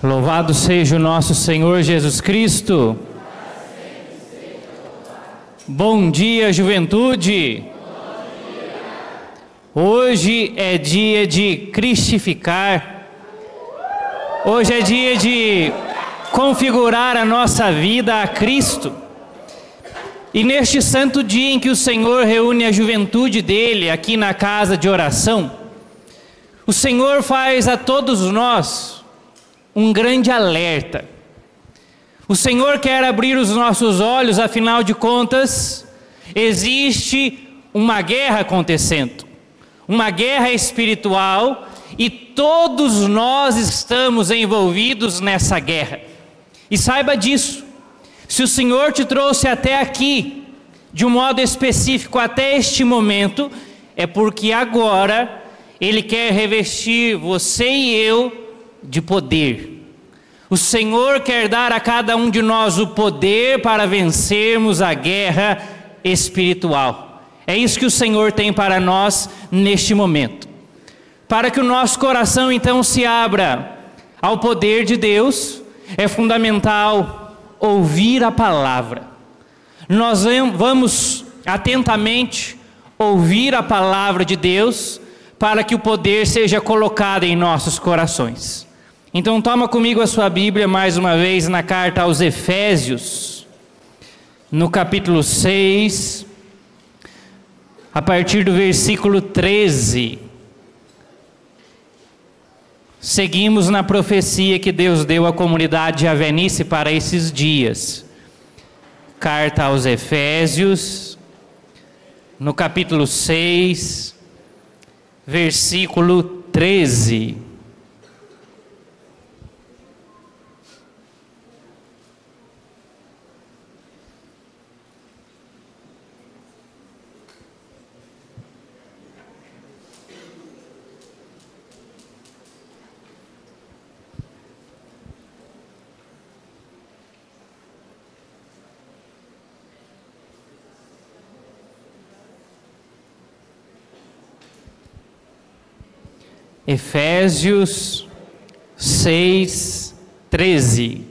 Louvado seja o nosso Senhor Jesus Cristo. Bom dia, juventude. Hoje é dia de cristificar. Hoje é dia de configurar a nossa vida a Cristo. E neste santo dia em que o Senhor reúne a juventude dele aqui na casa de oração, o Senhor faz a todos nós um grande alerta. O Senhor quer abrir os nossos olhos, afinal de contas, existe uma guerra acontecendo, uma guerra espiritual, e todos nós estamos envolvidos nessa guerra. E saiba disso, se o Senhor te trouxe até aqui, de um modo específico até este momento, é porque agora Ele quer revestir você e eu de poder. O Senhor quer dar a cada um de nós o poder para vencermos a guerra espiritual. É isso que o Senhor tem para nós neste momento. Para que o nosso coração então se abra ao poder de Deus, é fundamental ouvir a palavra. Nós vamos atentamente ouvir a palavra de Deus para que o poder seja colocado em nossos corações. Então toma comigo a sua Bíblia mais uma vez na carta aos Efésios, no capítulo 6, a partir do versículo 13. Seguimos na profecia que Deus deu à comunidade de Avenice para esses dias. Carta aos Efésios, no capítulo 6, versículo 13. Efésios 6, 13.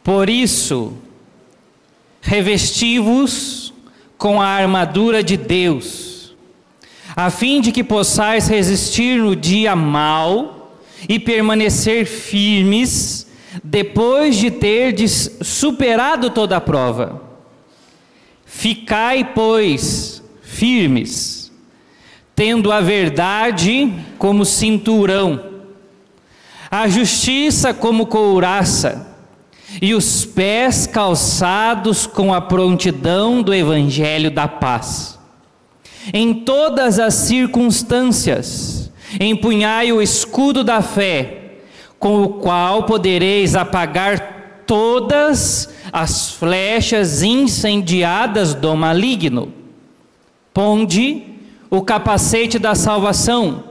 Por isso, revesti-vos com a armadura de Deus, a fim de que possais resistir no dia mau e permanecer firmes, depois de terdes superado toda a prova. Ficai, pois, firmes, tendo a verdade como cinturão, a justiça como couraça, e os pés calçados com a prontidão do evangelho da paz. Em todas as circunstâncias, empunhai o escudo da fé, com o qual podereis apagar todas as flechas incendiadas do maligno. Ponde o capacete da salvação,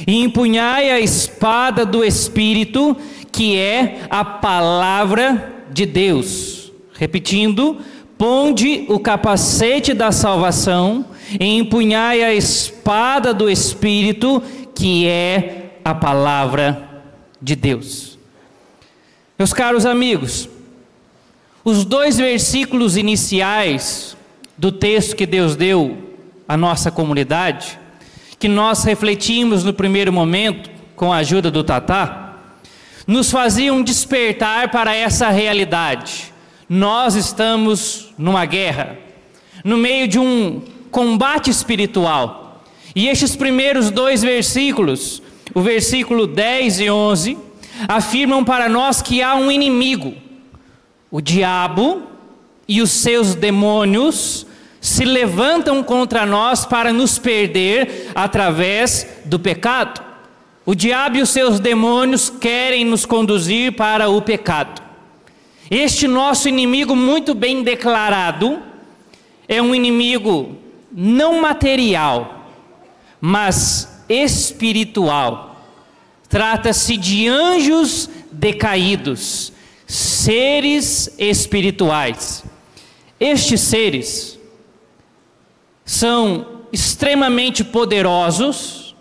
e empunhai a espada do Espírito, que é a palavra de Deus. Repetindo, ponde o capacete da salvação, e empunhai a espada do Espírito, que é a palavra de Deus. Meus caros amigos, os dois versículos iniciais do texto que Deus deu a nossa comunidade, que nós refletimos no primeiro momento, com a ajuda do Tatá, nos faziam despertar para essa realidade. Nós estamos numa guerra, no meio de um combate espiritual, e estes primeiros dois versículos, o versículo 10 e 11, afirmam para nós que há um inimigo, o diabo e os seus demônios se levantam contra nós para nos perder através do pecado. O diabo e os seus demônios querem nos conduzir para o pecado. Este nosso inimigo muito bem declarado é um inimigo não material, mas espiritual. Trata-se de anjos decaídos, seres espirituais. Estes seres são extremamente poderosos,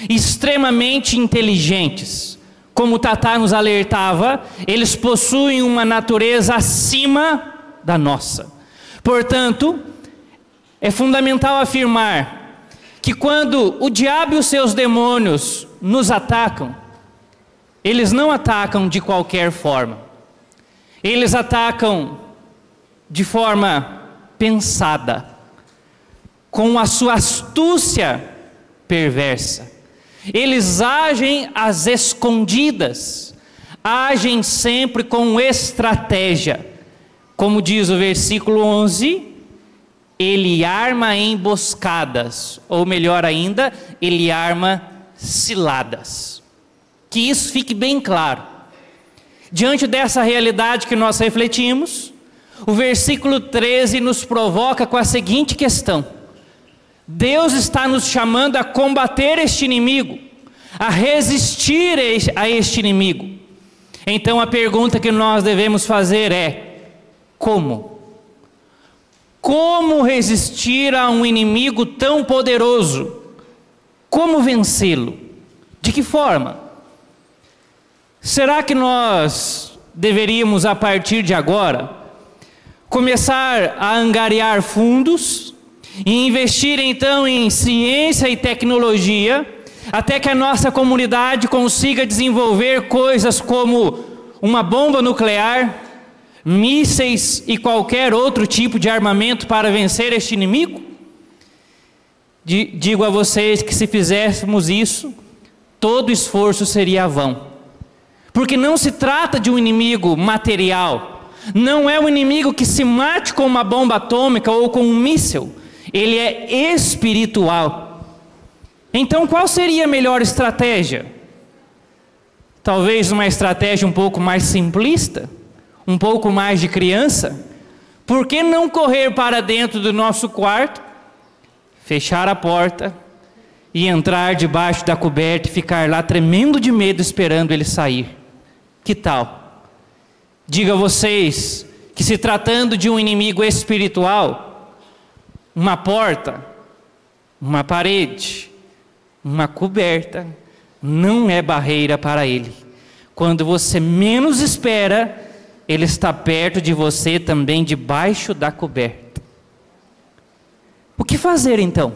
extremamente inteligentes. Como o Tatá nos alertava, eles possuem uma natureza acima da nossa. Portanto, é fundamental afirmar que quando o diabo e os seus demônios nos atacam, eles não atacam de qualquer forma. Eles atacam de forma pensada, com a sua astúcia perversa. Eles agem às escondidas, agem sempre com estratégia. Como diz o versículo 11, ele arma emboscadas, ou melhor ainda, ele arma ciladas. Que isso fique bem claro. Diante dessa realidade que nós refletimos, o versículo 13 nos provoca com a seguinte questão: Deus está nos chamando a combater este inimigo, a resistir a este inimigo. Então a pergunta que nós devemos fazer é: como? Como resistir a um inimigo tão poderoso? Como vencê-lo? De que forma? Será que nós deveríamos, a partir de agora, começar a angariar fundos e investir então em ciência e tecnologia, até que a nossa comunidade consiga desenvolver coisas como uma bomba nuclear, mísseis e qualquer outro tipo de armamento para vencer este inimigo? Digo a vocês que se fizéssemos isso, todo esforço seria vão. Porque não se trata de um inimigo material, não é um inimigo que se mate com uma bomba atômica ou com um míssil, ele é espiritual. Então qual seria a melhor estratégia? Talvez uma estratégia um pouco mais simplista, um pouco mais de criança. Por que não correr para dentro do nosso quarto, fechar a porta e entrar debaixo da coberta e ficar lá tremendo de medo esperando ele sair? Que tal? Diga a vocês que, se tratando de um inimigo espiritual, uma porta, uma parede, uma coberta não é barreira para ele. Quando você menos espera, ele está perto de você também, debaixo da coberta. O que fazer então?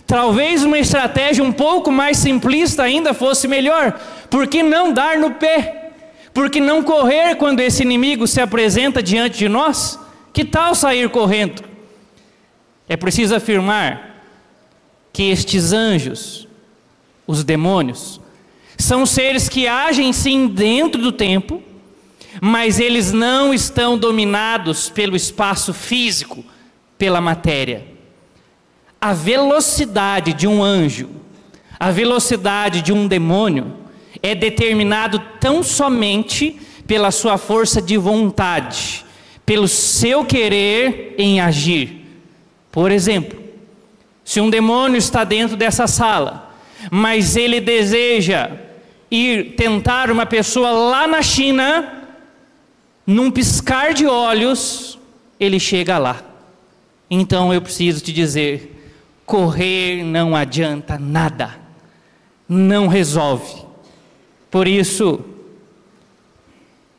Talvez uma estratégia um pouco mais simplista ainda fosse melhor. Por que não dar no pé? Por que não correr quando esse inimigo se apresenta diante de nós? Que tal sair correndo? É preciso afirmar que estes anjos, os demônios, são seres que agem sim dentro do tempo, mas eles não estão dominados pelo espaço físico, pela matéria. A velocidade de um anjo, a velocidade de um demônio, é determinado tão somente pela sua força de vontade, pelo seu querer em agir. Por exemplo, se um demônio está dentro dessa sala, mas ele deseja ir tentar uma pessoa lá na China, num piscar de olhos, ele chega lá. Então eu preciso te dizer, correr não adianta nada, não resolve. Por isso,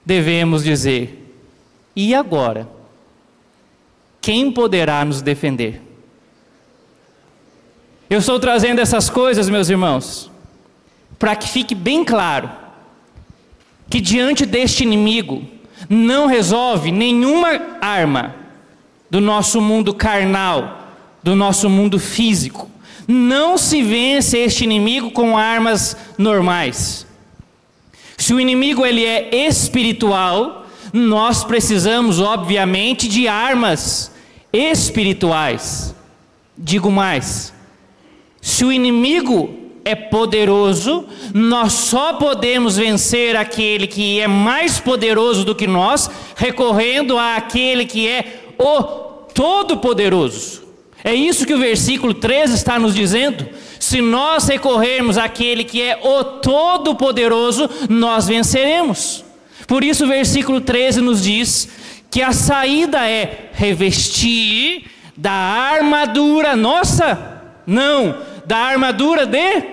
devemos dizer: e agora? Quem poderá nos defender? Eu estou trazendo essas coisas, meus irmãos, para que fique bem claro que diante deste inimigo não resolve nenhuma arma do nosso mundo carnal, do nosso mundo físico. Não se vence este inimigo com armas normais. Se o inimigo ele é espiritual, nós precisamos obviamente de armas espirituais. Digo mais, se o inimigo é poderoso, nós só podemos vencer aquele que é mais poderoso do que nós, recorrendo àquele que é o Todo-Poderoso. É isso que o versículo 13 está nos dizendo. Se nós recorrermos àquele que é o Todo-Poderoso, nós venceremos. Por isso o versículo 13 nos diz que a saída é revestir da armadura nossa, não, da armadura de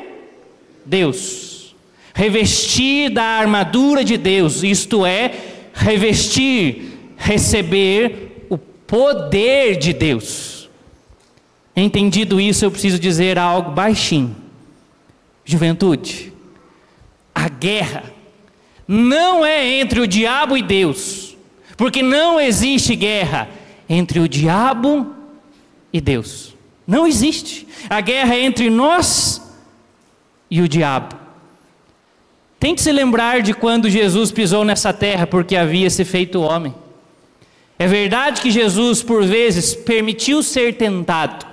Deus. Revestir da armadura de Deus, isto é, revestir, receber o poder de Deus. Entendido isso, eu preciso dizer algo baixinho. Juventude, a guerra não é entre o diabo e Deus, porque não existe guerra entre o diabo e Deus. Não existe. A guerra é entre nós e o diabo. Tente se lembrar de quando Jesus pisou nessa terra, porque havia se feito homem. É verdade que Jesus, por vezes, permitiu ser tentado,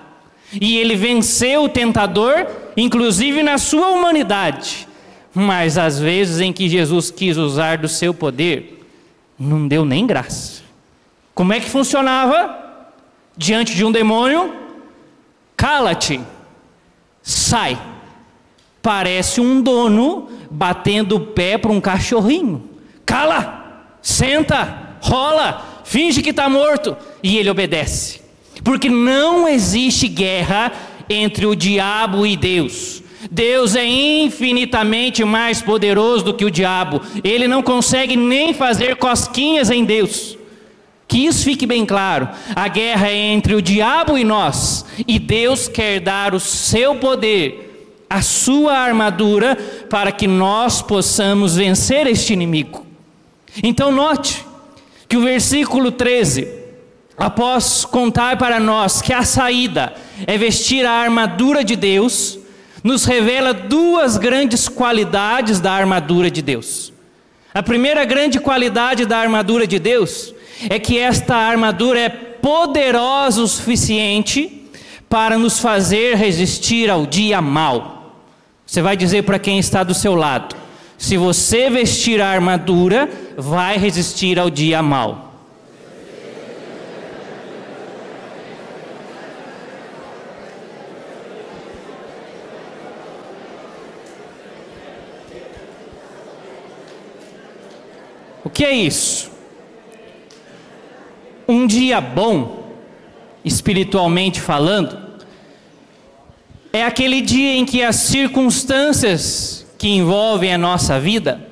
e ele venceu o tentador, inclusive na sua humanidade. Mas às vezes em que Jesus quis usar do seu poder, não deu nem graça. Como é que funcionava? Diante de um demônio, cala-te, sai. Parece um dono batendo o pé para um cachorrinho. Cala, senta, rola, finge que está morto. E ele obedece. Porque não existe guerra entre o diabo e Deus. Deus é infinitamente mais poderoso do que o diabo. Ele não consegue nem fazer cosquinhas em Deus. Que isso fique bem claro. A guerra é entre o diabo e nós. E Deus quer dar o seu poder, a sua armadura, para que nós possamos vencer este inimigo. Então note que o versículo 13, após contar para nós que a saída é vestir a armadura de Deus, nos revela duas grandes qualidades da armadura de Deus. A primeira grande qualidade da armadura de Deus é que esta armadura é poderosa o suficiente para nos fazer resistir ao dia mau. Você vai dizer para quem está do seu lado: se você vestir a armadura, vai resistir ao dia mau. O que é isso? Um dia bom, espiritualmente falando, é aquele dia em que as circunstâncias que envolvem a nossa vida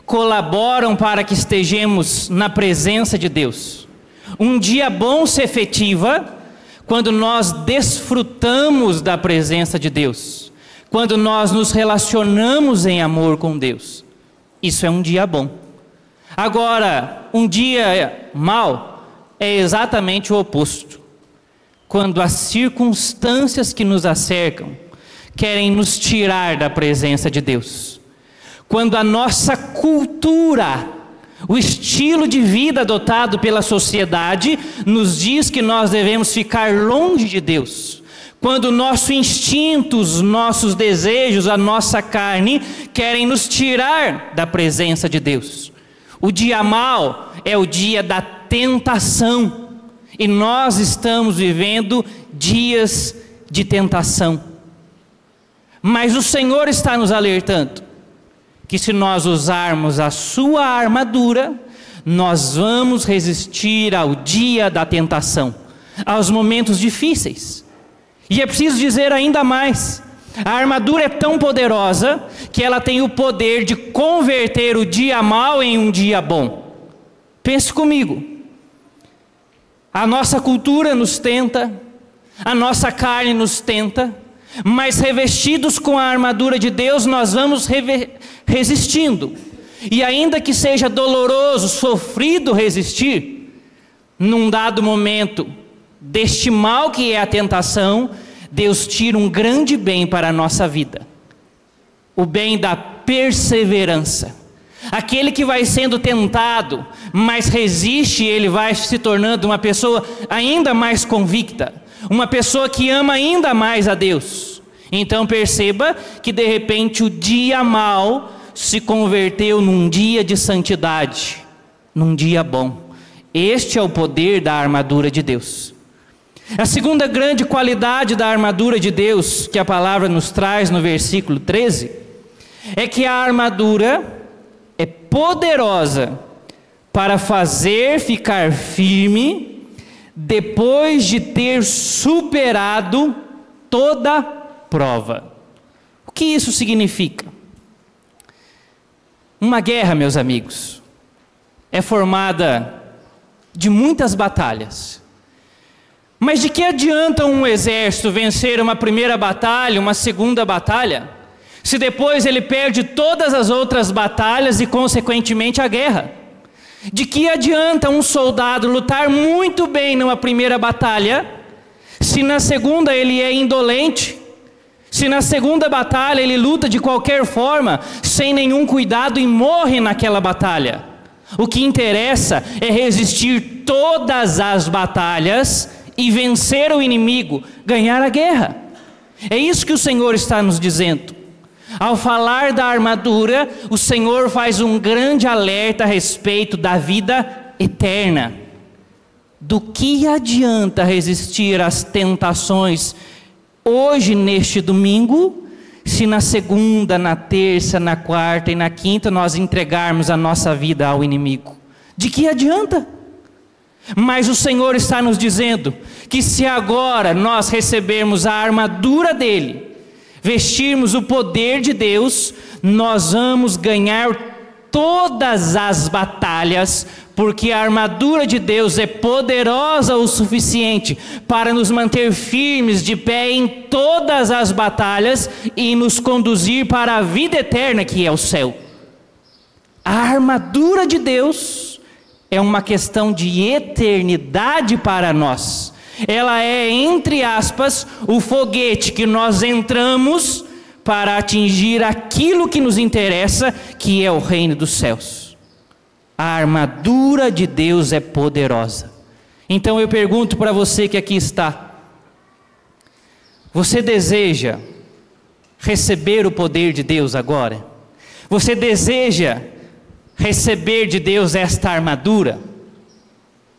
colaboram para que estejamos na presença de Deus. Um dia bom se efetiva quando nós desfrutamos da presença de Deus, quando nós nos relacionamos em amor com Deus. Isso é um dia bom. Agora, um dia mau é exatamente o oposto. Quando as circunstâncias que nos acercam querem nos tirar da presença de Deus. Quando a nossa cultura, o estilo de vida adotado pela sociedade, nos diz que nós devemos ficar longe de Deus. Quando o nosso instinto, os nossos desejos, a nossa carne querem nos tirar da presença de Deus. O dia mau é o dia da tentação. E nós estamos vivendo dias de tentação. Mas o Senhor está nos alertando que se nós usarmos a sua armadura, nós vamos resistir ao dia da tentação, aos momentos difíceis. E é preciso dizer ainda mais: a armadura é tão poderosa que ela tem o poder de converter o dia mau em um dia bom. Pense comigo. A nossa cultura nos tenta, a nossa carne nos tenta, mas revestidos com a armadura de Deus, nós vamos resistindo. E ainda que seja doloroso, sofrido resistir, num dado momento deste mal que é a tentação, Deus tira um grande bem para a nossa vida. O bem da perseverança. Aquele que vai sendo tentado, mas resiste, ele vai se tornando uma pessoa ainda mais convicta, uma pessoa que ama ainda mais a Deus. Então perceba que de repente o dia mau se converteu num dia de santidade, num dia bom. Este é o poder da armadura de Deus. A segunda grande qualidade da armadura de Deus, que a palavra nos traz no versículo 13, é que a armadura é poderosa para fazer ficar firme depois de ter superado toda prova. O que isso significa? Uma guerra, meus amigos, é formada de muitas batalhas. Mas de que adianta um exército vencer uma primeira batalha, uma segunda batalha, se depois ele perde todas as outras batalhas e consequentemente a guerra? De que adianta um soldado lutar muito bem numa primeira batalha, se na segunda ele é indolente? Se na segunda batalha ele luta de qualquer forma, sem nenhum cuidado e morre naquela batalha? O que interessa é resistir todas as batalhas e vencer o inimigo, ganhar a guerra. É isso que o Senhor está nos dizendo. Ao falar da armadura, o Senhor faz um grande alerta a respeito da vida eterna. Do que adianta resistir às tentações hoje, neste domingo, se na segunda, na terça, na quarta e na quinta nós entregarmos a nossa vida ao inimigo? De que adianta? Mas o Senhor está nos dizendo que se agora nós recebermos a armadura dele, vestirmos o poder de Deus, nós vamos ganhar todas as batalhas, porque a armadura de Deus é poderosa o suficiente para nos manter firmes de pé em todas as batalhas e nos conduzir para a vida eterna, que é o céu. A armadura de Deus é uma questão de eternidade para nós. Ela é, entre aspas, o foguete que nós entramos para atingir aquilo que nos interessa, que é o reino dos céus. A armadura de Deus é poderosa. Então eu pergunto para você que aqui está: você deseja receber o poder de Deus agora? Você deseja receber de Deus esta armadura?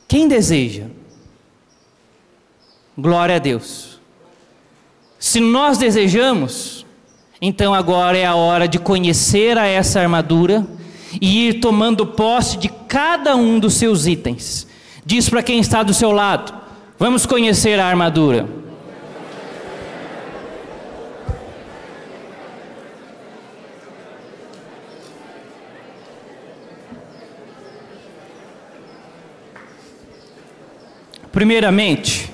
Quem deseja? Glória a Deus. Se nós desejamos, então agora é a hora de conhecer a essa armadura e ir tomando posse de cada um dos seus itens. Diz para quem está do seu lado: vamos conhecer a armadura. Primeiramente,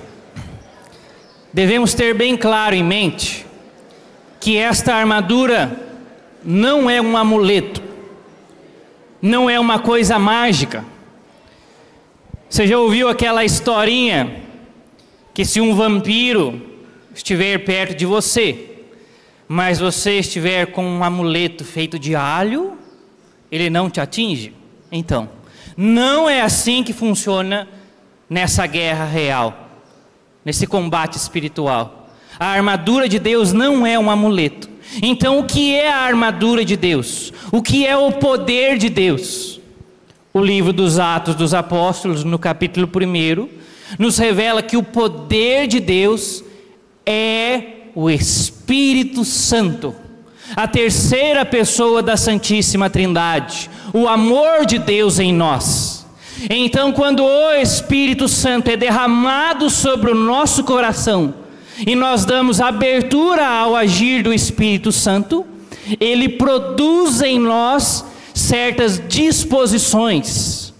devemos ter bem claro em mente que esta armadura não é um amuleto, não é uma coisa mágica. Você já ouviu aquela historinha que se um vampiro estiver perto de você, mas você estiver com um amuleto feito de alho, ele não te atinge? Então, não é assim que funciona nessa guerra real, nesse combate espiritual. A armadura de Deus não é um amuleto. Então o que é a armadura de Deus? O que é o poder de Deus? O livro dos Atos dos Apóstolos, no capítulo 1, nos revela que o poder de Deus é o Espírito Santo, a terceira pessoa da Santíssima Trindade, o amor de Deus em nós. Então, quando o Espírito Santo é derramado sobre o nosso coração e nós damos abertura ao agir do Espírito Santo, ele produz em nós certas disposições,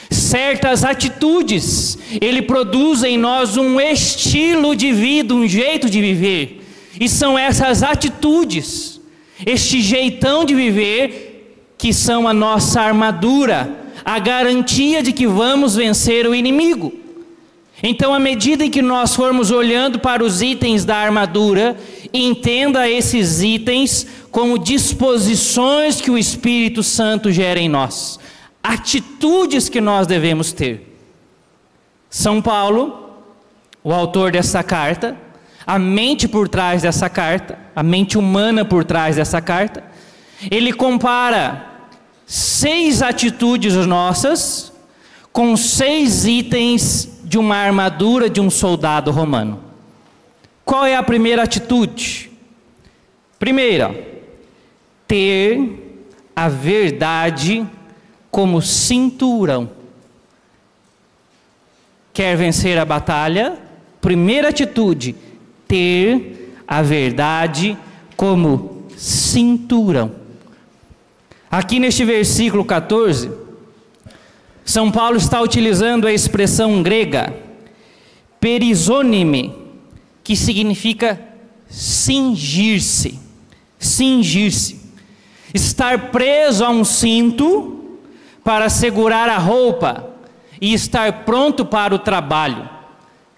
certas atitudes. Ele produz em nós um estilo de vida, um jeito de viver. E são essas atitudes, este jeitão de viver, que são a nossa armadura, a garantia de que vamos vencer o inimigo. Então, à medida em que nós formos olhando para os itens da armadura, entenda esses itens como disposições que o Espírito Santo gera em nós, atitudes que nós devemos ter. São Paulo, o autor dessa carta, a mente por trás dessa carta, a mente humana por trás dessa carta, ele compara 6 atitudes nossas com 6 itens de uma armadura de um soldado romano. Qual é a primeira atitude? Primeira, ter a verdade como cinturão. Quer vencer a batalha? Primeira atitude, ter a verdade como cinturão. Aqui neste versículo 14, São Paulo está utilizando a expressão grega perizônime, que significa cingir-se. Cingir-se. Estar preso a um cinto para segurar a roupa e estar pronto para o trabalho.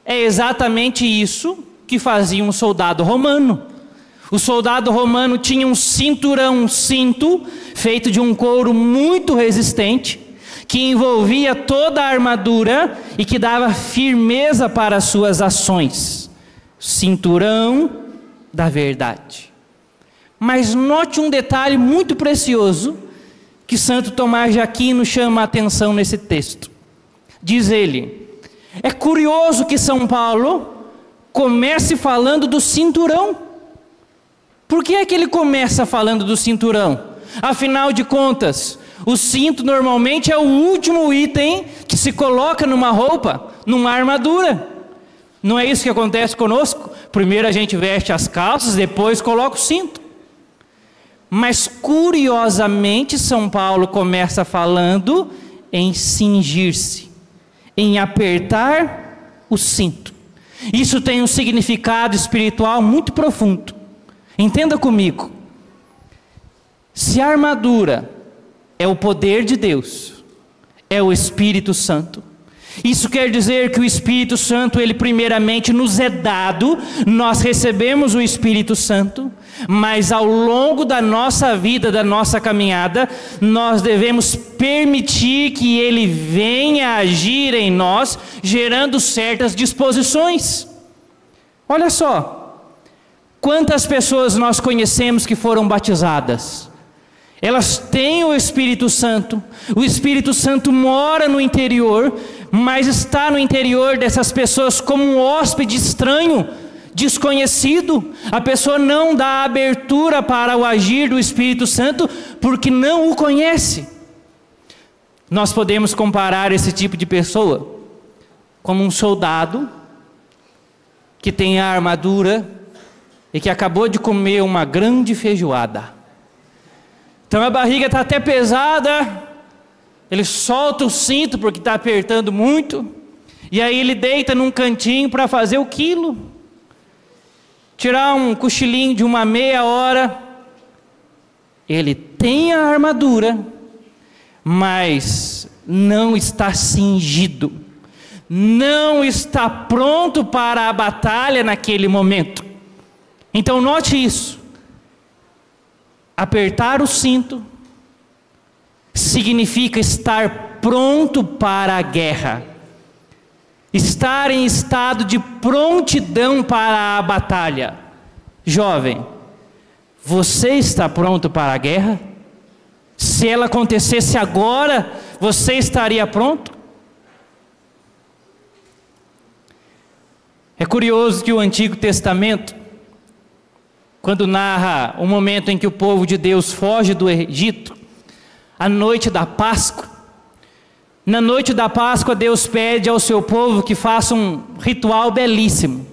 É exatamente isso que fazia um soldado romano. O soldado romano tinha um cinturão, um cinto, feito de um couro muito resistente, que envolvia toda a armadura e que dava firmeza para as suas ações. Cinturão da verdade. Mas note um detalhe muito precioso que Santo Tomás de Aquino chama a atenção nesse texto. Diz ele: é curioso que São Paulo comece falando do cinturão. Por que é que ele começa falando do cinturão? Afinal de contas, o cinto normalmente é o último item que se coloca numa roupa, numa armadura. Não é isso que acontece conosco? Primeiro a gente veste as calças, depois coloca o cinto. Mas curiosamente São Paulo começa falando em cingir-se, em apertar o cinto. Isso tem um significado espiritual muito profundo. Entenda comigo. Se a armadura é o poder de Deus, é o Espírito Santo, isso quer dizer que o Espírito Santo, ele primeiramente nos é dado, nós recebemos o Espírito Santo, mas ao longo da nossa vida, da nossa caminhada, nós devemos permitir que ele venha agir em nós, gerando certas disposições. Olha só, quantas pessoas nós conhecemos que foram batizadas? Elas têm o Espírito Santo mora no interior, mas está no interior dessas pessoas como um hóspede estranho, desconhecido. A pessoa não dá abertura para o agir do Espírito Santo, porque não o conhece. Nós podemos comparar esse tipo de pessoa como um soldado que tem a armadura e que acabou de comer uma grande feijoada. Então a barriga está até pesada, ele solta o cinto porque está apertando muito, e aí ele deita num cantinho para fazer o quilo, tirar um cochilinho de uma meia hora. Ele tem a armadura, mas não está cingido, não está pronto para a batalha naquele momento. Então note isso. Apertar o cinto significa estar pronto para a guerra, estar em estado de prontidão para a batalha. Jovem, você está pronto para a guerra? Se ela acontecesse agora, você estaria pronto? É curioso que o Antigo Testamento, quando narra o momento em que o povo de Deus foge do Egito, a noite da Páscoa, na noite da Páscoa Deus pede ao seu povo que faça um ritual belíssimo.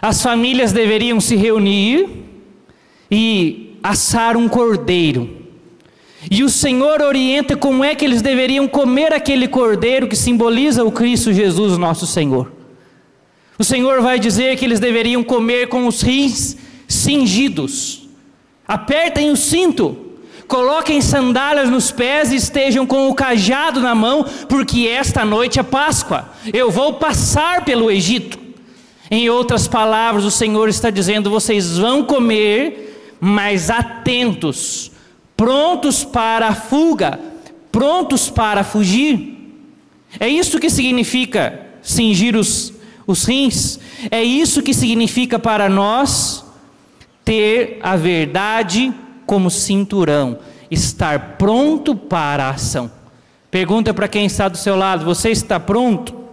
As famílias deveriam se reunir e assar um cordeiro, e o Senhor orienta como é que eles deveriam comer aquele cordeiro que simboliza o Cristo Jesus nosso Senhor. O Senhor vai dizer que eles deveriam comer com os rins cingidos. Apertem o cinto, coloquem sandálias nos pés e estejam com o cajado na mão, porque esta noite é Páscoa, eu vou passar pelo Egito. Em outras palavras, o Senhor está dizendo: vocês vão comer, mas atentos, prontos para a fuga, prontos para fugir. É isso que significa cingir os rins. É isso que significa para nós ter a verdade como cinturão, estar pronto para a ação. Pergunta para quem está do seu lado: você está pronto?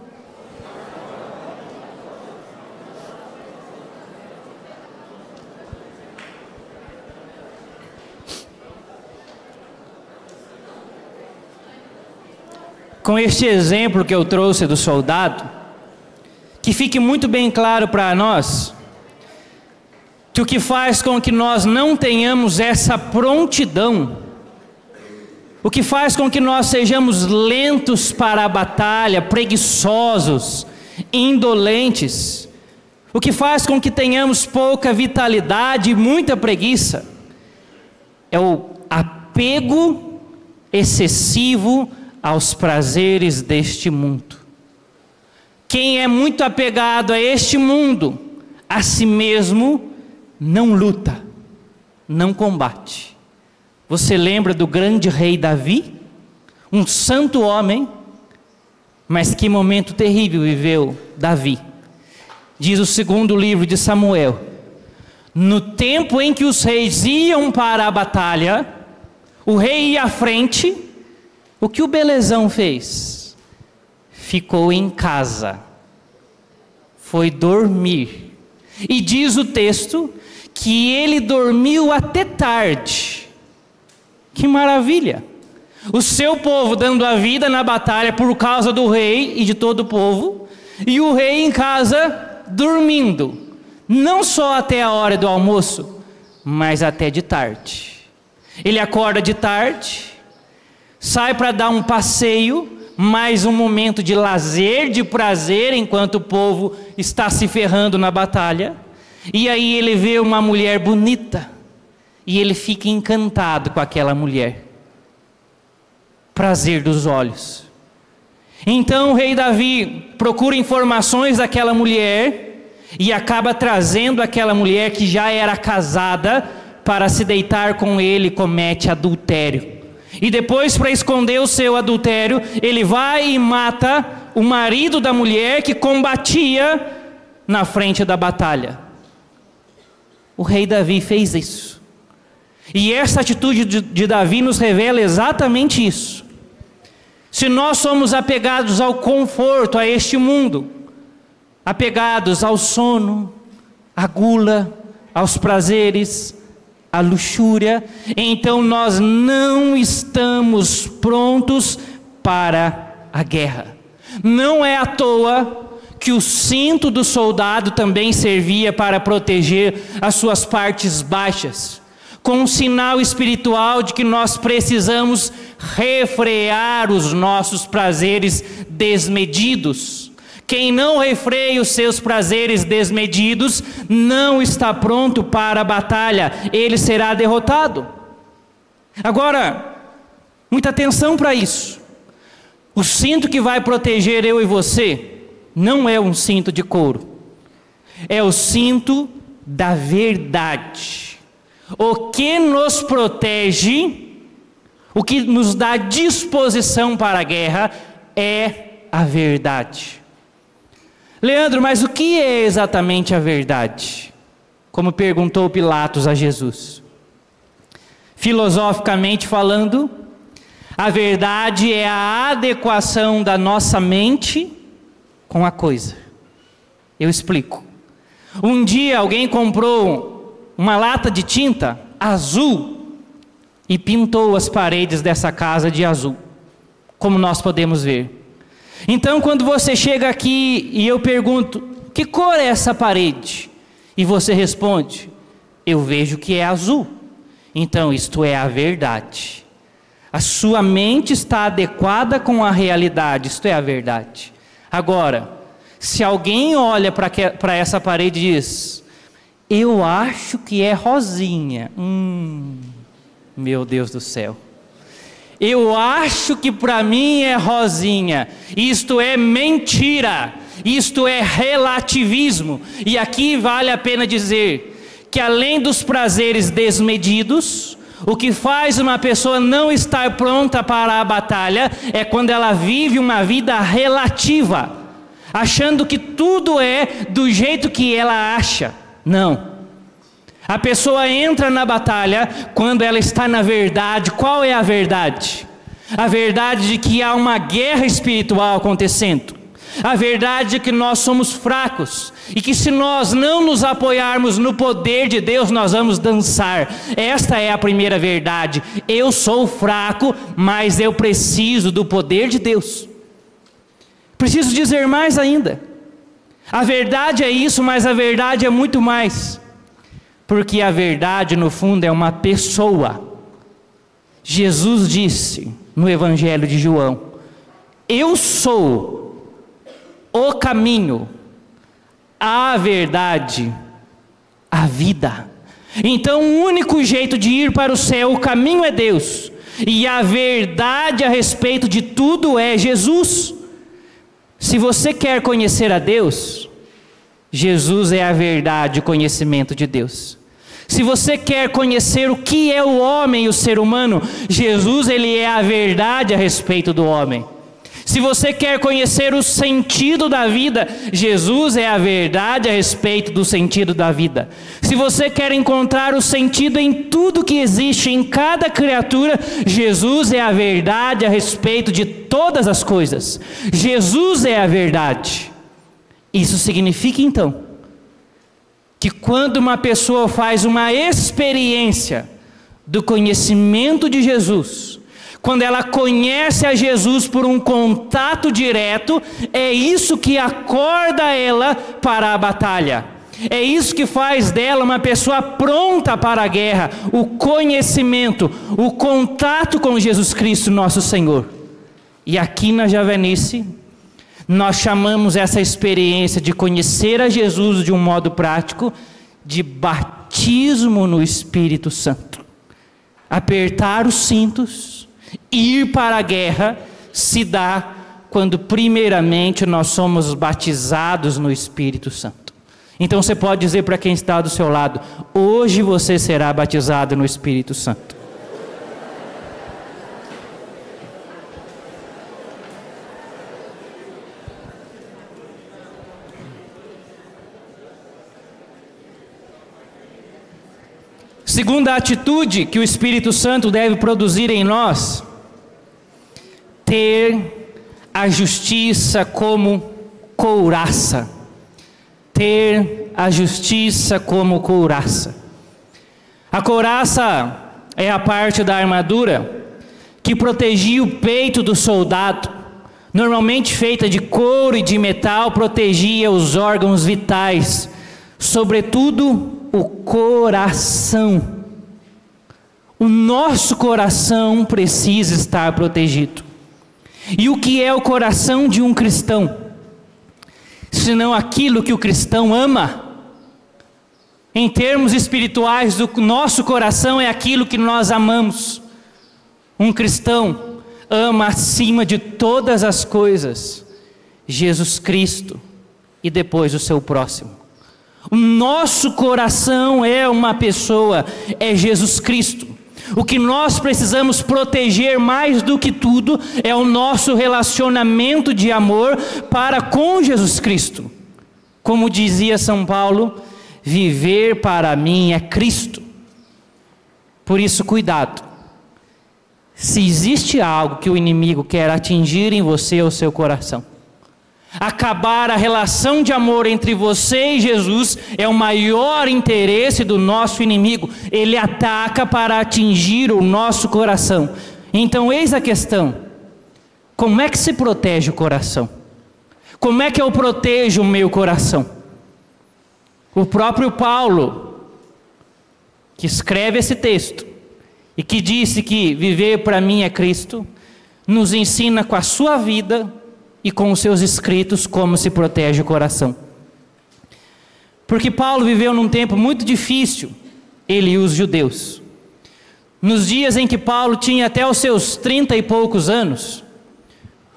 Com este exemplo que eu trouxe do soldado, que fique muito bem claro para nós que o que faz com que nós não tenhamos essa prontidão, o que faz com que nós sejamos lentos para a batalha, preguiçosos, indolentes, o que faz com que tenhamos pouca vitalidade e muita preguiça, é o apego excessivo aos prazeres deste mundo. Quem é muito apegado a este mundo, a si mesmo, não luta, não combate. Você lembra do grande rei Davi? Um santo homem, mas que momento terrível viveu Davi. Diz o segundo livro de Samuel: no tempo em que os reis iam para a batalha, o rei ia à frente, o que o belezão fez? Ficou em casa, foi dormir. E diz o texto que ele dormiu até tarde. Que maravilha! O seu povo dando a vida na batalha por causa do rei e de todo o povo, e o rei em casa dormindo, não só até a hora do almoço, mas até de tarde. Ele acorda de tarde, sai para dar um passeio, mais um momento de lazer, de prazer, enquanto o povo está se ferrando na batalha. E aí ele vê uma mulher bonita, e ele fica encantado com aquela mulher. Prazer dos olhos. Então o rei Davi procura informações daquela mulher, e acaba trazendo aquela mulher que já era casada, para se deitar com ele, comete adultério. E depois, para esconder o seu adultério, ele vai e mata o marido da mulher que combatia na frente da batalha. O rei Davi fez isso. E essa atitude de Davi nos revela exatamente isso. Se nós somos apegados ao conforto, a este mundo, apegados ao sono, à gula, aos prazeres, à luxúria, então nós não estamos prontos para a guerra. Não é à toa que o cinto do soldado também servia para proteger as suas partes baixas, com um sinal espiritual de que nós precisamos refrear os nossos prazeres desmedidos. Quem não refreia os seus prazeres desmedidos, não está pronto para a batalha, ele será derrotado. Agora, muita atenção para isso. O cinto que vai proteger eu e você, não é um cinto de couro, é o cinto da verdade. O que nos protege, o que nos dá disposição para a guerra, é a verdade. Leandro, mas o que é exatamente a verdade? Como perguntou Pilatos a Jesus. Filosoficamente falando, a verdade é a adequação da nossa mente com a coisa. Eu explico. Um dia alguém comprou uma lata de tinta azul e pintou as paredes dessa casa de azul, como nós podemos ver. Então quando você chega aqui e eu pergunto, que cor é essa parede? E você responde, eu vejo que é azul. Então isto é a verdade. A sua mente está adequada com a realidade, isto é a verdade. Agora, se alguém olha para essa parede e diz, eu acho que é rosinha. Meu Deus do céu. Eu acho que para mim é rosinha. Isto é mentira. Isto é relativismo. E aqui vale a pena dizer que além dos prazeres desmedidos, o que faz uma pessoa não estar pronta para a batalha é quando ela vive uma vida relativa, achando que tudo é do jeito que ela acha. Não. A pessoa entra na batalha quando ela está na verdade. Qual é a verdade? A verdade de que há uma guerra espiritual acontecendo. A verdade de que nós somos fracos e que se nós não nos apoiarmos no poder de Deus, nós vamos dançar. Esta é a primeira verdade. Eu sou fraco, mas eu preciso do poder de Deus. Preciso dizer mais ainda. A verdade é isso, mas a verdade é muito mais. Porque a verdade, no fundo, é uma pessoa. Jesus disse no Evangelho de João: eu sou o caminho, a verdade, a vida. Então o único jeito de ir para o céu, o caminho é Deus, e a verdade a respeito de tudo é Jesus. Se você quer conhecer a Deus, Jesus é a verdade, o conhecimento de Deus. Se você quer conhecer o que é o homem e o ser humano, Jesus, ele é a verdade a respeito do homem. Se você quer conhecer o sentido da vida, Jesus é a verdade a respeito do sentido da vida. Se você quer encontrar o sentido em tudo que existe, em cada criatura, Jesus é a verdade a respeito de todas as coisas. Jesus é a verdade. Isso significa então que quando uma pessoa faz uma experiência do conhecimento de Jesus, quando ela conhece a Jesus por um contato direto, é isso que acorda ela para a batalha. É isso que faz dela uma pessoa pronta para a guerra, o conhecimento, o contato com Jesus Cristo, nosso Senhor. E aqui na Javenice, nós chamamos essa experiência de conhecer a Jesus de um modo prático, de batismo no Espírito Santo. Apertar os cintos, ir para a guerra, se dá quando primeiramente nós somos batizados no Espírito Santo. Então você pode dizer para quem está do seu lado: hoje você será batizado no Espírito Santo. Segunda atitude que o Espírito Santo deve produzir em nós: ter a justiça como couraça. Ter a justiça como couraça. A couraça é a parte da armadura que protegia o peito do soldado. Normalmente feita de couro e de metal, protegia os órgãos vitais, sobretudo o coração. O nosso coração precisa estar protegido. E o que é o coração de um cristão? Senão aquilo que o cristão ama. Em termos espirituais, o nosso coração é aquilo que nós amamos. Um cristão ama acima de todas as coisas Jesus Cristo e depois o seu próximo. O nosso coração é uma pessoa, é Jesus Cristo. O que nós precisamos proteger mais do que tudo é o nosso relacionamento de amor para com Jesus Cristo. Como dizia São Paulo, viver para mim é Cristo. Por isso, cuidado. Se existe algo que o inimigo quer atingir em você ou seu coração, acabar a relação de amor entre você e Jesus é o maior interesse do nosso inimigo. Ele ataca para atingir o nosso coração. Então eis a questão: como é que se protege o coração? Como é que eu protejo o meu coração? O próprio Paulo, que escreve esse texto e que disse que viver para mim é Cristo, nos ensina com a sua vida e com os seus escritos como se protege o coração. Porque Paulo viveu num tempo muito difícil, ele e os judeus. Nos dias em que Paulo tinha até os seus 30 e poucos anos,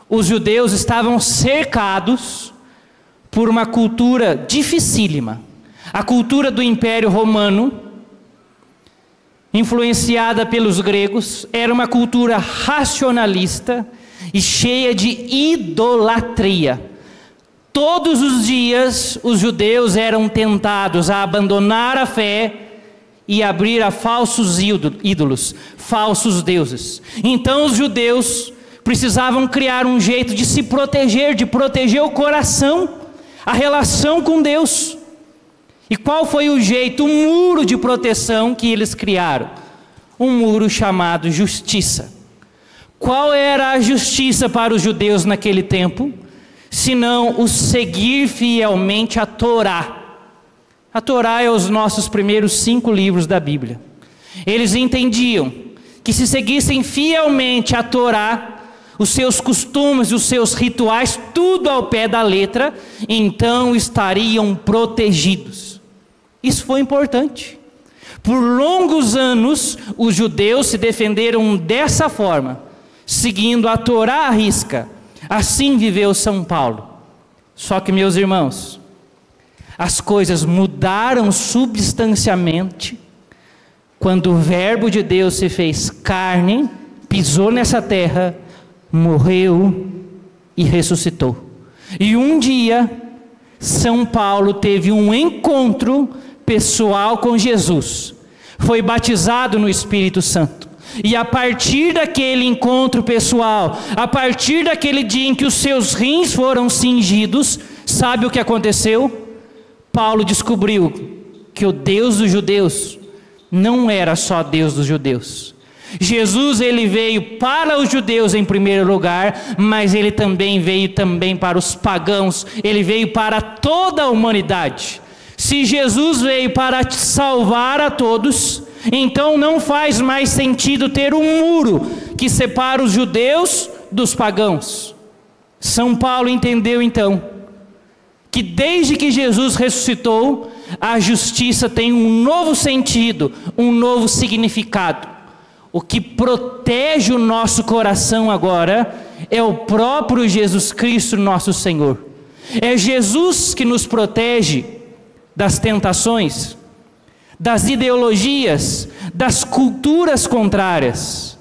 os judeus estavam cercados por uma cultura dificílima. A cultura do Império Romano, influenciada pelos gregos, era uma cultura racionalista e cheia de idolatria. Todos os dias os judeus eram tentados a abandonar a fé e abrir a falsos ídolos, falsos deuses. Então os judeus precisavam criar um jeito de se proteger, de proteger o coração, a relação com Deus. E qual foi o jeito, o muro de proteção que eles criaram? Um muro chamado justiça. Qual era a justiça para os judeus naquele tempo? Senão o seguir fielmente a Torá. A Torá é os nossos primeiros 5 livros da Bíblia. Eles entendiam que se seguissem fielmente a Torá, os seus costumes, os seus rituais, tudo ao pé da letra, então estariam protegidos. Isso foi importante. Por longos anos, os judeus se defenderam dessa forma, seguindo a Torá à risca. Assim viveu São Paulo. Só que, meus irmãos, as coisas mudaram substancialmente quando o Verbo de Deus se fez carne, pisou nessa terra, morreu e ressuscitou. E um dia, São Paulo teve um encontro pessoal com Jesus. Foi batizado no Espírito Santo. E a partir daquele encontro pessoal, a partir daquele dia em que os seus rins foram cingidos, sabe o que aconteceu? Paulo descobriu que o Deus dos judeus não era só Deus dos judeus. Jesus, ele veio para os judeus em primeiro lugar, mas ele também veio para os pagãos, ele veio para toda a humanidade. Se Jesus veio para salvar a todos, então não faz mais sentido ter um muro que separa os judeus dos pagãos. São Paulo entendeu então que desde que Jesus ressuscitou, a justiça tem um novo sentido, um novo significado. O que protege o nosso coração agora é o próprio Jesus Cristo, nosso Senhor. É Jesus que nos protege das tentações, das ideologias, das culturas contrárias.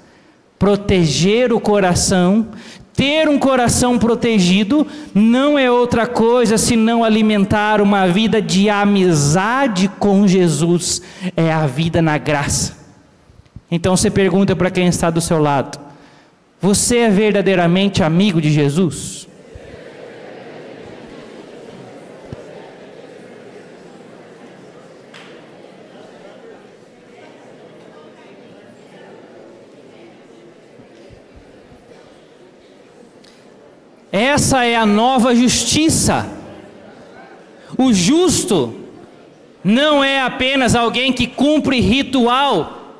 Proteger o coração, ter um coração protegido, não é outra coisa senão alimentar uma vida de amizade com Jesus, é a vida na graça. Então você pergunta para quem está do seu lado: você é verdadeiramente amigo de Jesus? Essa é a nova justiça. O justo não é apenas alguém que cumpre ritual.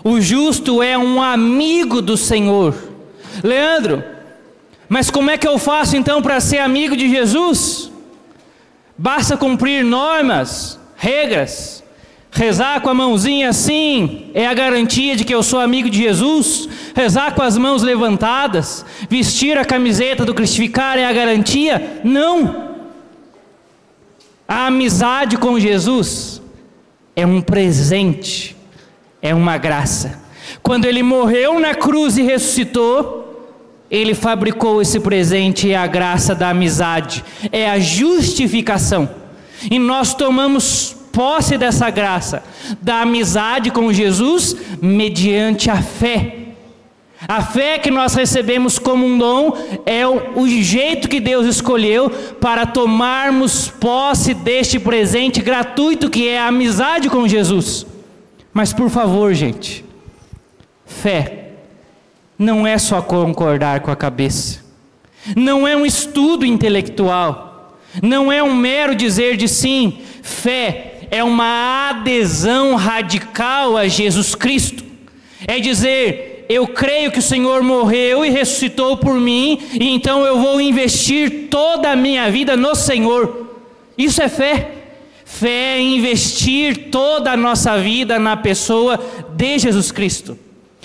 O justo é um amigo do Senhor. Leandro, mas como é que eu faço então para ser amigo de Jesus? Basta cumprir normas, regras, rezar com a mãozinha assim é a garantia de que eu sou amigo de Jesus? Rezar com as mãos levantadas, vestir a camiseta do Cristificar é a garantia? Não. A amizade com Jesus é um presente, é uma graça. Quando ele morreu na cruz e ressuscitou, ele fabricou esse presente, é a graça da amizade, é a justificação. E nós tomamos posse dessa graça, da amizade com Jesus, mediante a fé. A fé que nós recebemos como um dom é o jeito que Deus escolheu para tomarmos posse deste presente gratuito que é a amizade com Jesus. Mas por favor, gente, fé não é só concordar com a cabeça, não é um estudo intelectual, não é um mero dizer de sim. Fé é uma adesão radical a Jesus Cristo, é dizer: eu creio que o Senhor morreu e ressuscitou por mim, e então eu vou investir toda a minha vida no Senhor. Isso é fé. Fé é investir toda a nossa vida na pessoa de Jesus Cristo.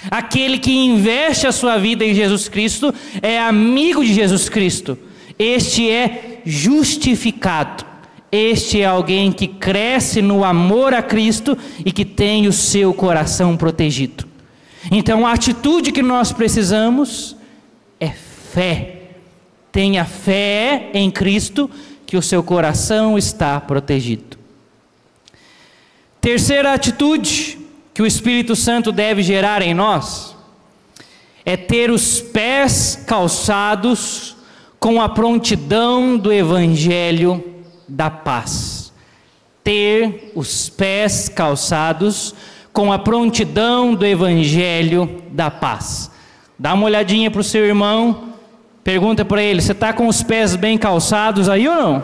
Aquele que investe a sua vida em Jesus Cristo é amigo de Jesus Cristo. Este é justificado. Este é alguém que cresce no amor a Cristo e que tem o seu coração protegido. Então a atitude que nós precisamos é fé. Tenha fé em Cristo, que o seu coração está protegido. Terceira atitude que o Espírito Santo deve gerar em nós é ter os pés calçados com a prontidão do Evangelho da paz. Ter os pés calçados com a prontidão do Evangelho da paz. Dá uma olhadinha para o seu irmão, pergunta para ele: você está com os pés bem calçados aí ou não?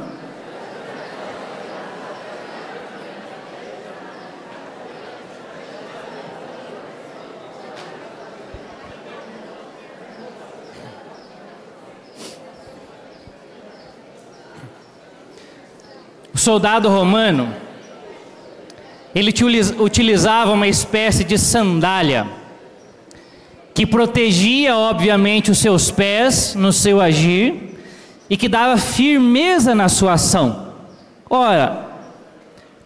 soldado romano, ele utilizava uma espécie de sandália, que protegia, obviamente, os seus pés no seu agir, e que dava firmeza na sua ação. Ora,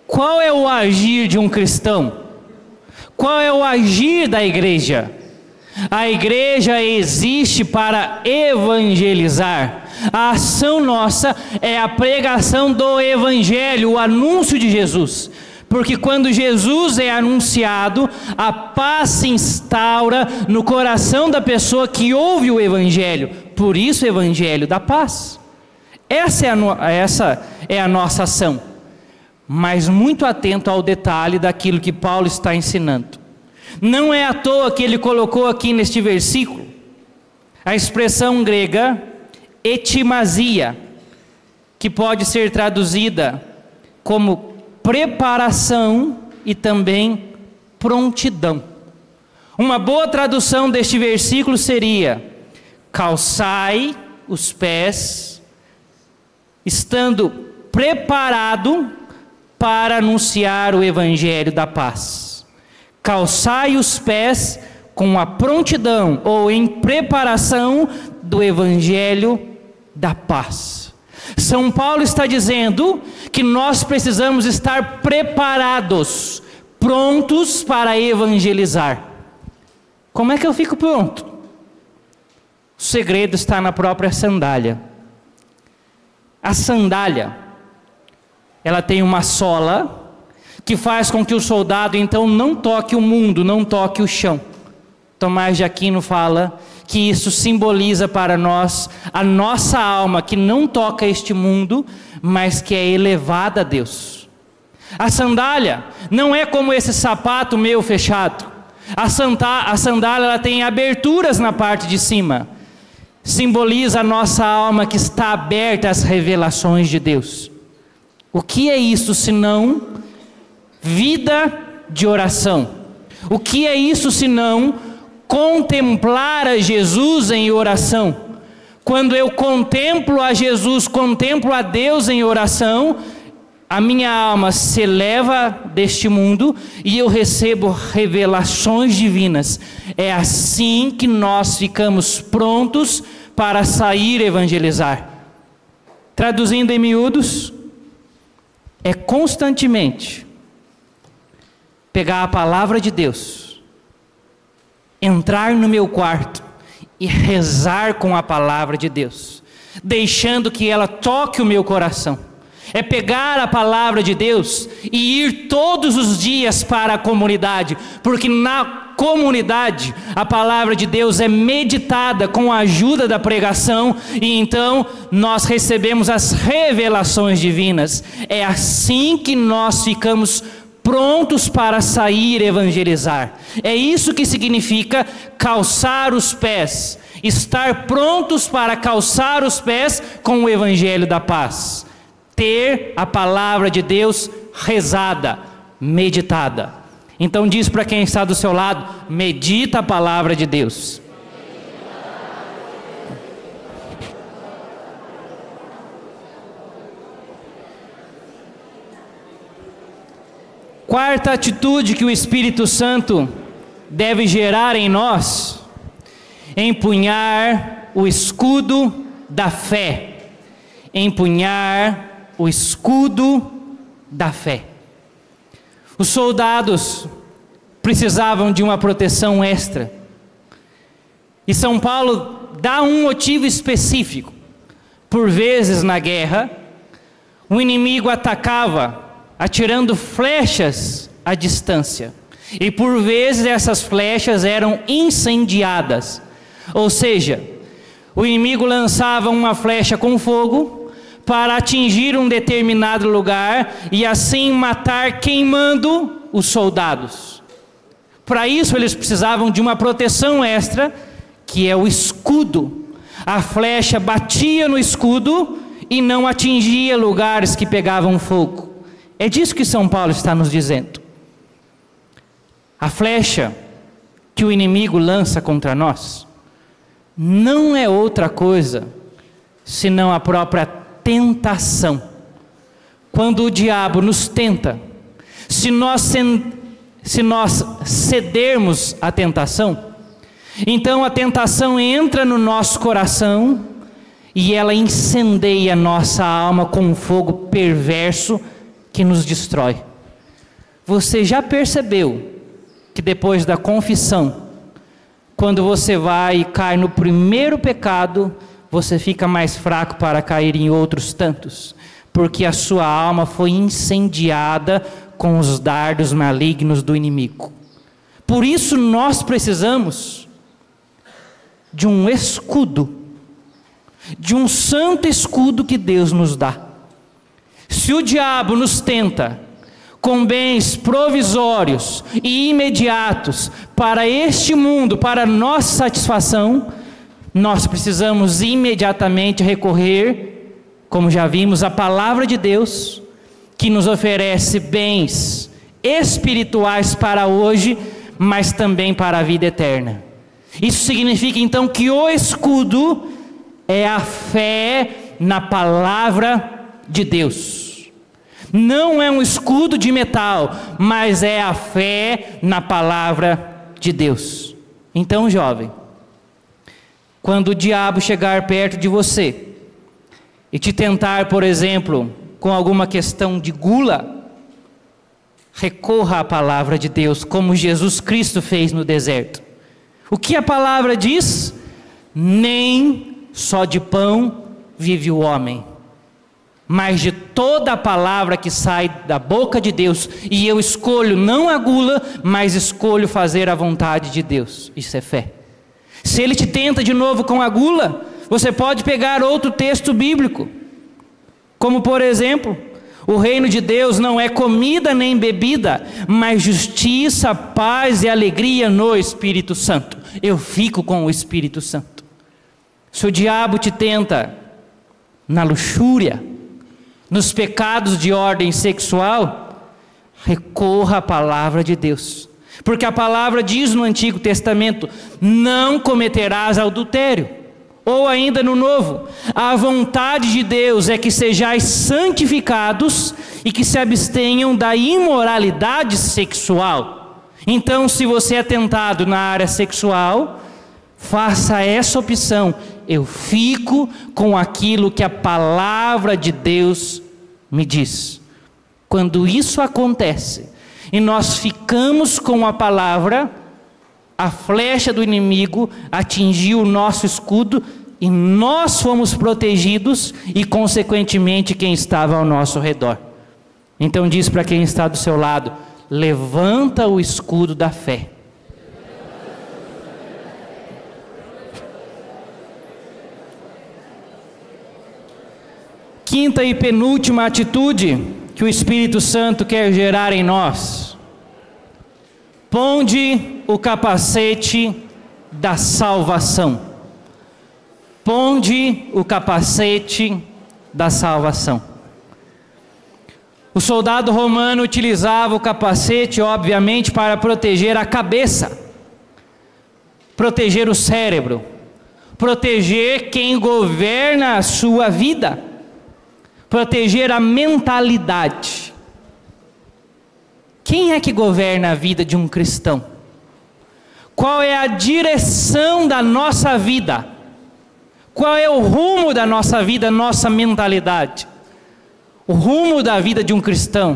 qual é o agir de um cristão? Qual é o agir da igreja? A igreja existe para evangelizar. A ação nossa é a pregação do evangelho, o anúncio de Jesus. Porque quando Jesus é anunciado, a paz se instaura no coração da pessoa que ouve o evangelho. Por isso o evangelho da paz. Essa é a nossa ação. Mas muito atento ao detalhe daquilo que Paulo está ensinando. Não é à toa que ele colocou aqui neste versículo a expressão grega etimasia, que pode ser traduzida como preparação e também prontidão. Uma boa tradução deste versículo seria: calçai os pés, estando preparado para anunciar o evangelho da paz. Calçai os pés com a prontidão ou em preparação do evangelho da paz. São Paulo está dizendo que nós precisamos estar preparados, prontos para evangelizar. Como é que eu fico pronto? O segredo está na própria sandália. A sandália, ela tem uma sola que faz com que o soldado então não toque o mundo, não toque o chão. Tomás de Aquino fala que isso simboliza para nós a nossa alma que não toca este mundo, mas que é elevada a Deus. A sandália não é como esse sapato meu fechado. A sandália ela tem aberturas na parte de cima. Simboliza a nossa alma que está aberta às revelações de Deus. O que é isso senão vida de oração? O que é isso senão contemplar a Jesus em oração? Quando eu contemplo a Jesus, contemplo a Deus em oração, a minha alma se eleva deste mundo e eu recebo revelações divinas. É assim que nós ficamos prontos para sair evangelizar. Traduzindo em miúdos, é constantemente pegar a palavra de Deus, entrar no meu quarto e rezar com a palavra de Deus, deixando que ela toque o meu coração. É pegar a palavra de Deus e ir todos os dias para a comunidade, porque na comunidade a palavra de Deus é meditada com a ajuda da pregação e então nós recebemos as revelações divinas. É assim que nós ficamos prontos para sair evangelizar. É isso que significa calçar os pés, estar prontos para calçar os pés com o evangelho da paz. Ter a palavra de Deus rezada, meditada. Então diz para quem está do seu lado: medita a palavra de Deus. Quarta atitude que o Espírito Santo deve gerar em nós: empunhar o escudo da fé. Empunhar o escudo da fé. Os soldados precisavam de uma proteção extra. E São Paulo dá um motivo específico. Por vezes na guerra, o inimigo atacava atirando flechas à distância. E por vezes essas flechas eram incendiadas. Ou seja, o inimigo lançava uma flecha com fogo para atingir um determinado lugar e assim matar queimando os soldados. Para isso eles precisavam de uma proteção extra, que é o escudo. A flecha batia no escudo e não atingia lugares que pegavam fogo. É disso que São Paulo está nos dizendo. A flecha que o inimigo lança contra nós não é outra coisa senão a própria tentação. quando o diabo nos tenta, se nós cedermos à tentação, então a tentação entra no nosso coração e ela incendeia a nossa alma com um fogo perverso que nos destrói. Você já percebeu que depois da confissão, quando você vai e cai no primeiro pecado, você fica mais fraco para cair em outros tantos? Porque a sua alma foi incendiada com os dardos malignos do inimigo. Por isso nós precisamos de um escudo, de um santo escudo que Deus nos dá. Se o diabo nos tenta com bens provisórios e imediatos para este mundo, para nossa satisfação, nós precisamos imediatamente recorrer, como já vimos, à palavra de Deus, que nos oferece bens espirituais para hoje, mas também para a vida eterna. Isso significa então que o escudo é a fé na palavra de Deus. Não é um escudo de metal, mas é a fé na palavra de Deus. Então, jovem, quando o diabo chegar perto de você e te tentar, por exemplo, com alguma questão de gula, recorra à palavra de Deus, como Jesus Cristo fez no deserto. O que a palavra diz? Nem só de pão vive o homem, mas de toda a palavra que sai da boca de Deus. E eu escolho não a gula, mas escolho fazer a vontade de Deus. Isso é fé. Se ele te tenta de novo com a gula, você pode pegar outro texto bíblico, como por exemplo, o reino de Deus não é comida nem bebida, mas justiça, paz e alegria no Espírito Santo. Eu fico com o Espírito Santo. Se o diabo te tenta na luxúria, nos pecados de ordem sexual, recorra à palavra de Deus. Porque a palavra diz no Antigo Testamento: não cometerás adultério. Ou ainda no Novo, a vontade de Deus é que sejais santificados e que se abstenham da imoralidade sexual. Então, se você é tentado na área sexual, faça essa opção: eu fico com aquilo que a palavra de Deus me diz. Quando isso acontece e nós ficamos com a palavra, a flecha do inimigo atingiu o nosso escudo e nós fomos protegidos e consequentemente quem estava ao nosso redor. Então diz para quem está do seu lado: levanta o escudo da fé. Quinta e penúltima atitude que o Espírito Santo quer gerar em nós: ponde o capacete da salvação. Ponde o capacete da salvação. O soldado romano utilizava o capacete, obviamente, para proteger a cabeça, proteger o cérebro, proteger quem governa a sua vida, proteger a mentalidade. Quem é que governa a vida de um cristão? Qual é a direção da nossa vida? Qual é o rumo da nossa vida, nossa mentalidade? O rumo da vida de um cristão,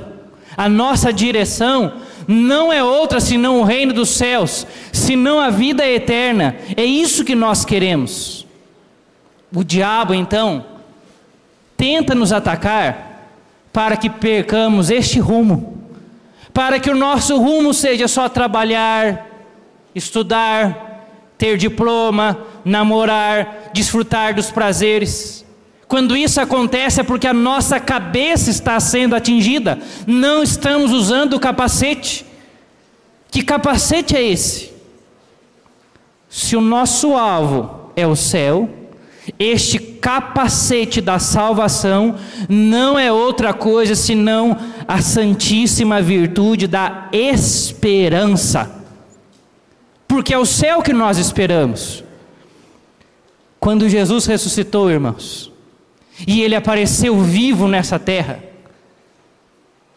a nossa direção, não é outra senão o reino dos céus, senão a vida eterna. É isso que nós queremos. O diabo, então, tenta nos atacar para que percamos este rumo, para que o nosso rumo seja só trabalhar, estudar, ter diploma, namorar, desfrutar dos prazeres. Quando isso acontece é porque a nossa cabeça está sendo atingida, não estamos usando o capacete. Que capacete é esse? Se o nosso alvo é o céu, este capacete da salvação não é outra coisa senão a santíssima virtude da esperança. Porque é o céu que nós esperamos. Quando Jesus ressuscitou, irmãos, e Ele apareceu vivo nessa terra,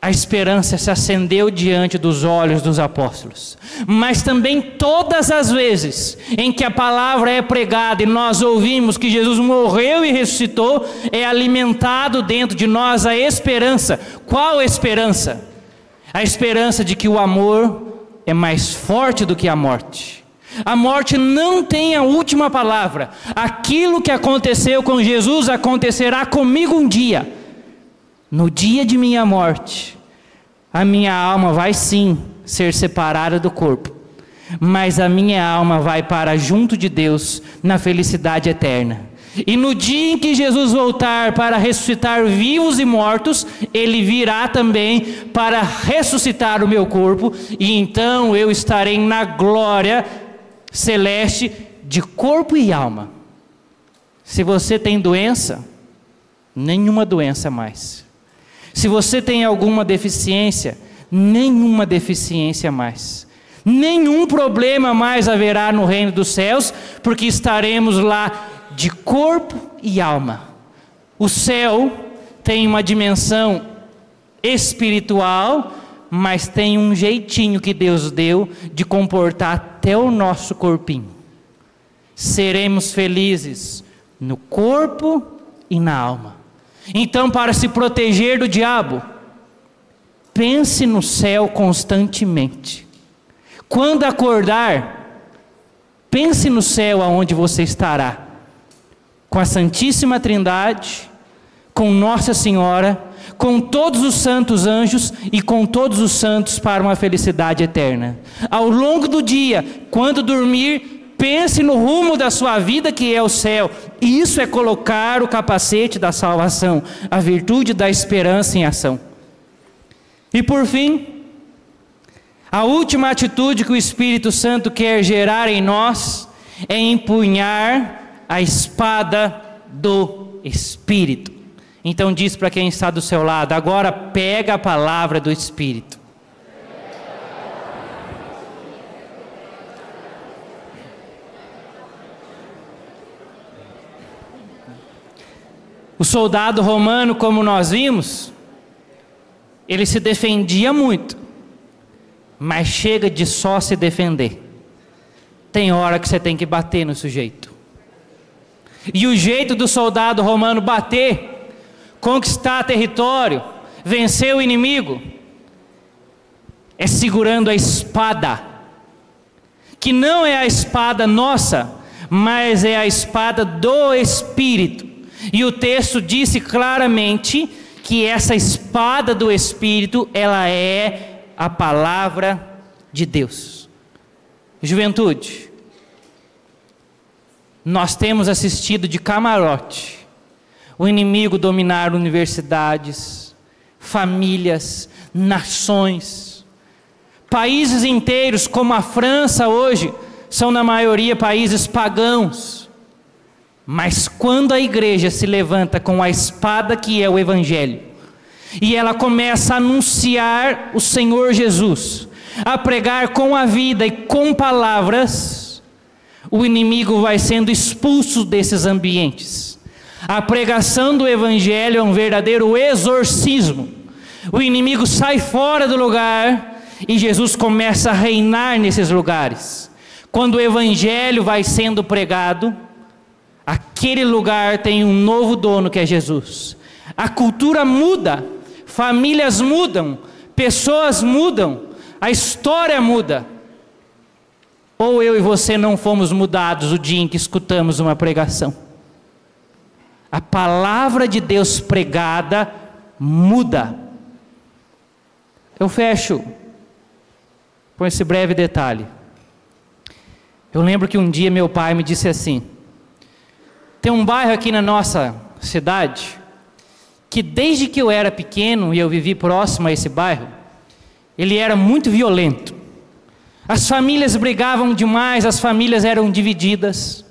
a esperança se acendeu diante dos olhos dos apóstolos. Mas também todas as vezes em que a palavra é pregada e nós ouvimos que Jesus morreu e ressuscitou, é alimentado dentro de nós a esperança. Qual esperança? A esperança de que o amor é mais forte do que a morte. A morte não tem a última palavra. Aquilo que aconteceu com Jesus acontecerá comigo um dia. No dia de minha morte, a minha alma vai sim ser separada do corpo, mas a minha alma vai para junto de Deus na felicidade eterna. E no dia em que Jesus voltar para ressuscitar vivos e mortos, Ele virá também para ressuscitar o meu corpo, e então eu estarei na glória celeste de corpo e alma. Se você tem doença, nenhuma doença mais. Se você tem alguma deficiência, nenhuma deficiência mais. Nenhum problema mais haverá no reino dos céus, porque estaremos lá de corpo e alma. O céu tem uma dimensão espiritual, mas tem um jeitinho que Deus deu de comportar até o nosso corpinho. Seremos felizes no corpo e na alma. Então, para se proteger do diabo, pense no céu constantemente. Quando acordar, pense no céu aonde você estará, com a Santíssima Trindade, com Nossa Senhora, com todos os santos anjos e com todos os santos para uma felicidade eterna. Ao longo do dia, quando dormir, pense no rumo da sua vida, que é o céu. Isso é colocar o capacete da salvação, a virtude da esperança em ação. E por fim, a última atitude que o Espírito Santo quer gerar em nós é empunhar a espada do Espírito. Então diz para quem está do seu lado: agora pega a palavra do Espírito. O soldado romano, como nós vimos, ele se defendia muito, mas chega de só se defender. Tem hora que você tem que bater no sujeito. E o jeito do soldado romano bater, conquistar território, vencer o inimigo, é segurando a espada, que não é a espada nossa, mas é a espada do Espírito. E o texto disse claramente que essa espada do Espírito, ela é a palavra de Deus. Juventude, nós temos assistido de camarote o inimigo dominar universidades, famílias, nações. Países inteiros como a França hoje são na maioria países pagãos. Mas quando a igreja se levanta com a espada que é o Evangelho, e ela começa a anunciar o Senhor Jesus, a pregar com a vida e com palavras, o inimigo vai sendo expulso desses ambientes. A pregação do Evangelho é um verdadeiro exorcismo. O inimigo sai fora do lugar e Jesus começa a reinar nesses lugares. Quando o Evangelho vai sendo pregado, aquele lugar tem um novo dono, que é Jesus. A cultura muda, famílias mudam, pessoas mudam, a história muda. Ou eu e você não fomos mudados o dia em que escutamos uma pregação? A palavra de Deus pregada muda. Eu fecho com esse breve detalhe. Eu lembro que um dia meu pai me disse assim: tem um bairro aqui na nossa cidade, que desde que eu era pequeno e eu vivi próximo a esse bairro, ele era muito violento. As famílias brigavam demais, as famílias eram divididas.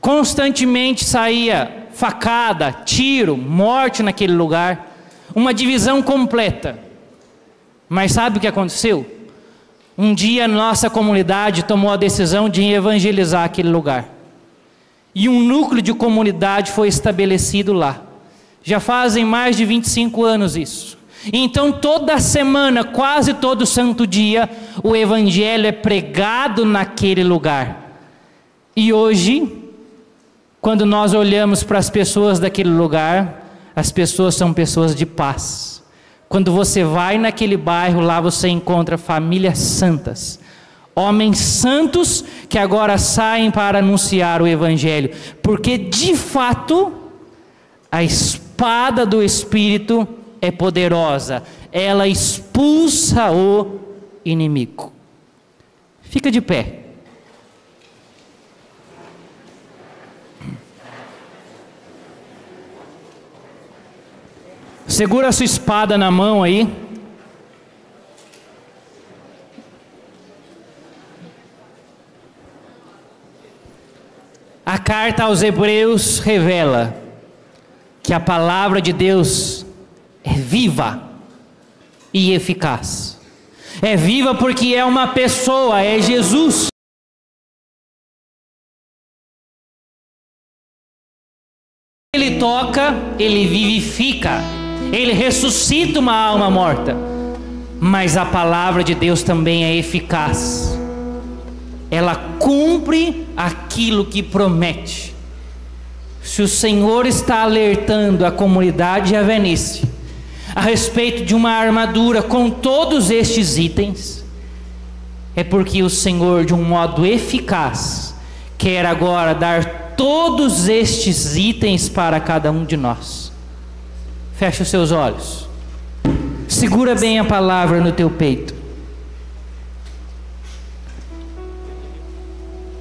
Constantemente saía facada, tiro, morte naquele lugar. Uma divisão completa. Mas sabe o que aconteceu? Um dia a nossa comunidade tomou a decisão de evangelizar aquele lugar. E um núcleo de comunidade foi estabelecido lá. Já fazem mais de 25 anos isso. Então toda semana, quase todo santo dia, o evangelho é pregado naquele lugar. E hoje, quando nós olhamos para as pessoas daquele lugar, as pessoas são pessoas de paz. Quando você vai naquele bairro, lá você encontra famílias santas, homens santos que agora saem para anunciar o evangelho, porque de fato a espada do Espírito é poderosa, ela expulsa o inimigo. Fica de pé. Segura a sua espada na mão aí. A carta aos Hebreus revela que a palavra de Deus é viva e eficaz. É viva porque é uma pessoa, é Jesus. Ele toca, ele vivifica, ele ressuscita uma alma morta. Mas a palavra de Deus também é eficaz. Ela cumpre aquilo que promete. Se o Senhor está alertando a comunidade javenice a respeito de uma armadura com todos estes itens, é porque o Senhor, de um modo eficaz, quer agora dar todos estes itens para cada um de nós. Feche os seus olhos. Segura bem a palavra no teu peito.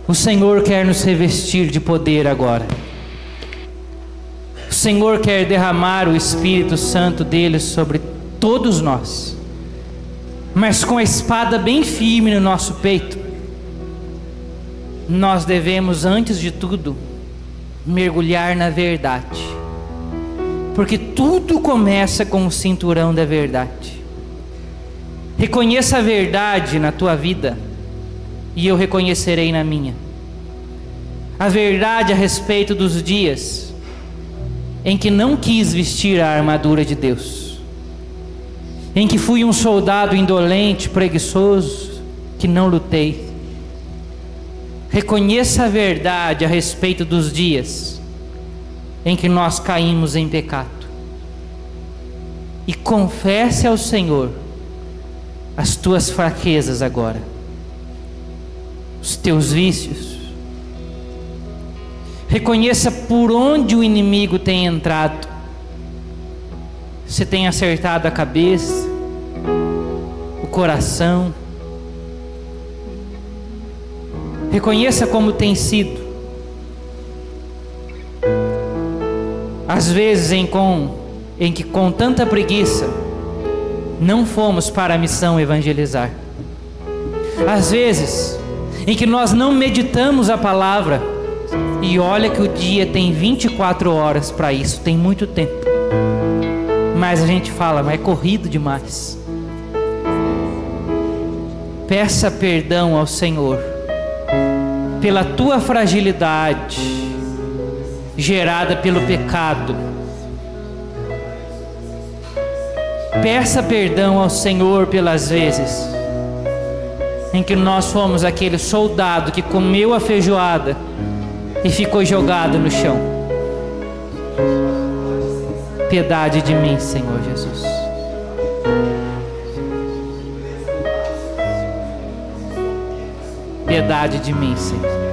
O Senhor quer nos revestir de poder agora. O Senhor quer derramar o Espírito Santo dele sobre todos nós, mas com a espada bem firme no nosso peito. Nós devemos, antes de tudo, mergulhar na verdade, porque tudo começa com o cinturão da verdade. Reconheça a verdade na tua vida, e eu reconhecerei na minha. A verdade a respeito dos dias em que não quis vestir a armadura de Deus, em que fui um soldado indolente, preguiçoso, que não lutei. Reconheça a verdade a respeito dos dias em que nós caímos em pecado, e confesse ao Senhor as tuas fraquezas agora, os teus vícios. Reconheça por onde o inimigo tem entrado. Se tem acertado a cabeça, o coração. Reconheça como tem sido. Às vezes em que com tanta preguiça não fomos para a missão evangelizar. Às vezes em que nós não meditamos a palavra. E olha que o dia tem 24 horas para isso, tem muito tempo. Mas a gente fala, mas é corrido demais. Peça perdão ao Senhor pela tua fragilidade gerada pelo pecado. Peça perdão ao Senhor pelas vezes em que nós fomos aquele soldado que comeu a feijoada e ficou jogado no chão. Piedade de mim, Senhor Jesus. Piedade de mim, Senhor.